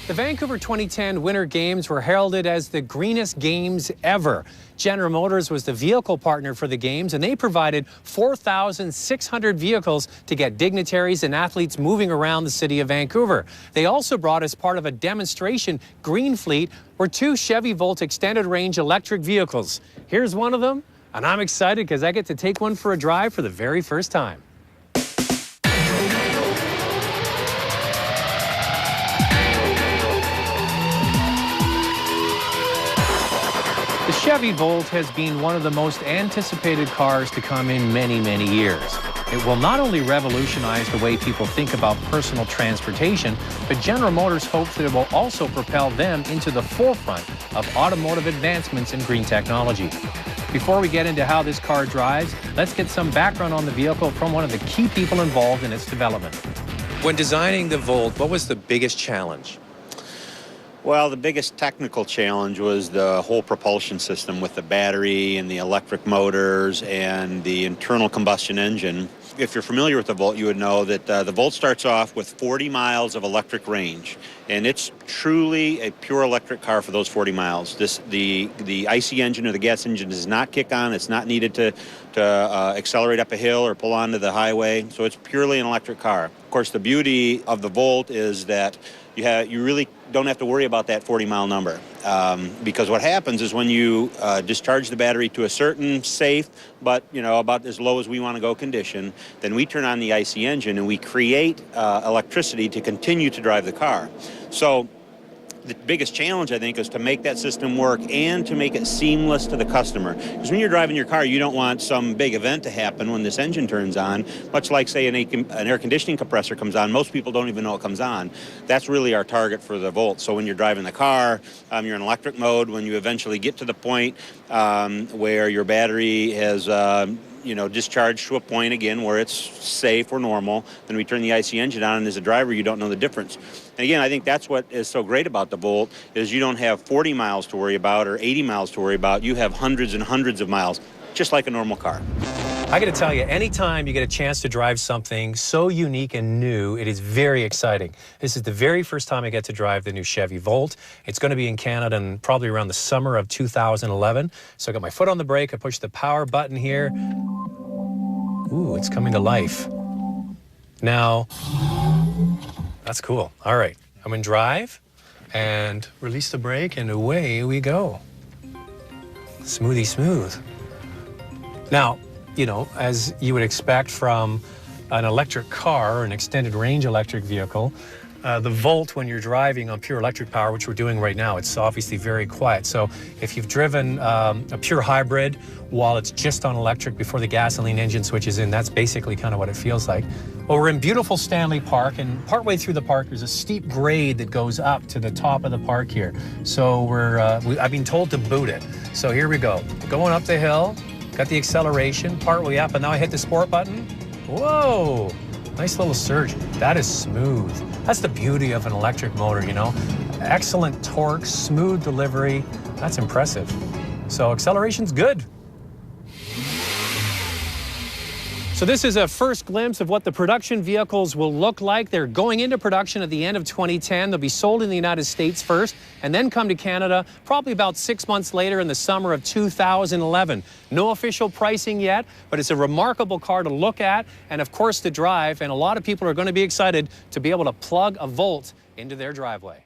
The Vancouver 2010 Winter Games were heralded as the greenest games ever. General Motors was the vehicle partner for the games, and they provided 4,600 vehicles to get dignitaries and athletes moving around the city of Vancouver. They also brought, as part of a demonstration green fleet, were 2 Chevy Volt extended range electric vehicles. Here's one of them, and I'm excited because I get to take one for a drive for the very first time. The Chevy Volt has been one of the most anticipated cars to come in many, many years. It will not only revolutionize the way people think about personal transportation, but General Motors hopes that it will also propel them into the forefront of automotive advancements in green technology. Before we get into how this car drives, let's get some background on the vehicle from one of the key people involved in its development. When designing the Volt, what was the biggest challenge? Well, the biggest technical challenge was the whole propulsion system with the battery and the electric motors and the internal combustion engine. If you're familiar with the Volt, you would know that the Volt starts off with 40 miles of electric range, and it's truly a pure electric car for those 40 miles. The IC engine or the gas engine does not kick on. It's not needed to accelerate up a hill or pull onto the highway, so it's purely an electric car. Of course, the beauty of the Volt is that you really don't have to worry about that 40-mile number, because what happens is when you discharge the battery to a certain safe, but about as low as we want to go condition, then we turn on the IC engine and we create electricity to continue to drive the car. So the biggest challenge, I think, is to make that system work and to make it seamless to the customer. Because when you're driving your car, you don't want some big event to happen when this engine turns on, much like, say, an air conditioning compressor comes on. Most people don't even know it comes on. That's really our target for the Volt. So when you're driving the car, you're in electric mode. When you eventually get to the point where your battery has discharged to a point again where it's safe or normal, then we turn the IC engine on, and as a driver, you don't know the difference. And again, I think that's what is so great about the Volt, is you don't have 40 miles to worry about or 80 miles to worry about. You have hundreds and hundreds of miles, just like a normal car. I got to tell you, anytime you get a chance to drive something so unique and new, it is very exciting. This is the very first time I get to drive the new Chevy Volt. It's going to be in Canada in probably around the summer of 2011. So I got my foot on the brake, I push the power button here. Ooh, it's coming to life. Now, that's cool. All right, I'm in drive and release the brake and away we go. Smoothie smooth. Now, as you would expect from an electric car or an extended range electric vehicle, the Volt, when you're driving on pure electric power, which we're doing right now, it's obviously very quiet. So if you've driven a pure hybrid while it's just on electric before the gasoline engine switches in, that's basically kind of what it feels like. Well, we're in beautiful Stanley Park, and partway through the park, there's a steep grade that goes up to the top of the park here. So I've been told to boot it. So here we go. Going up the hill. Got the acceleration, partway up, and now I hit the sport button. Whoa, nice little surge. That is smooth. That's the beauty of an electric motor, Excellent torque, smooth delivery. That's impressive. So acceleration's good. So this is a first glimpse of what the production vehicles will look like. They're going into production at the end of 2010. They'll be sold in the United States first and then come to Canada probably about 6 months later in the summer of 2011. No official pricing yet, but it's a remarkable car to look at and, of course, to drive. And a lot of people are going to be excited to be able to plug a Volt into their driveway.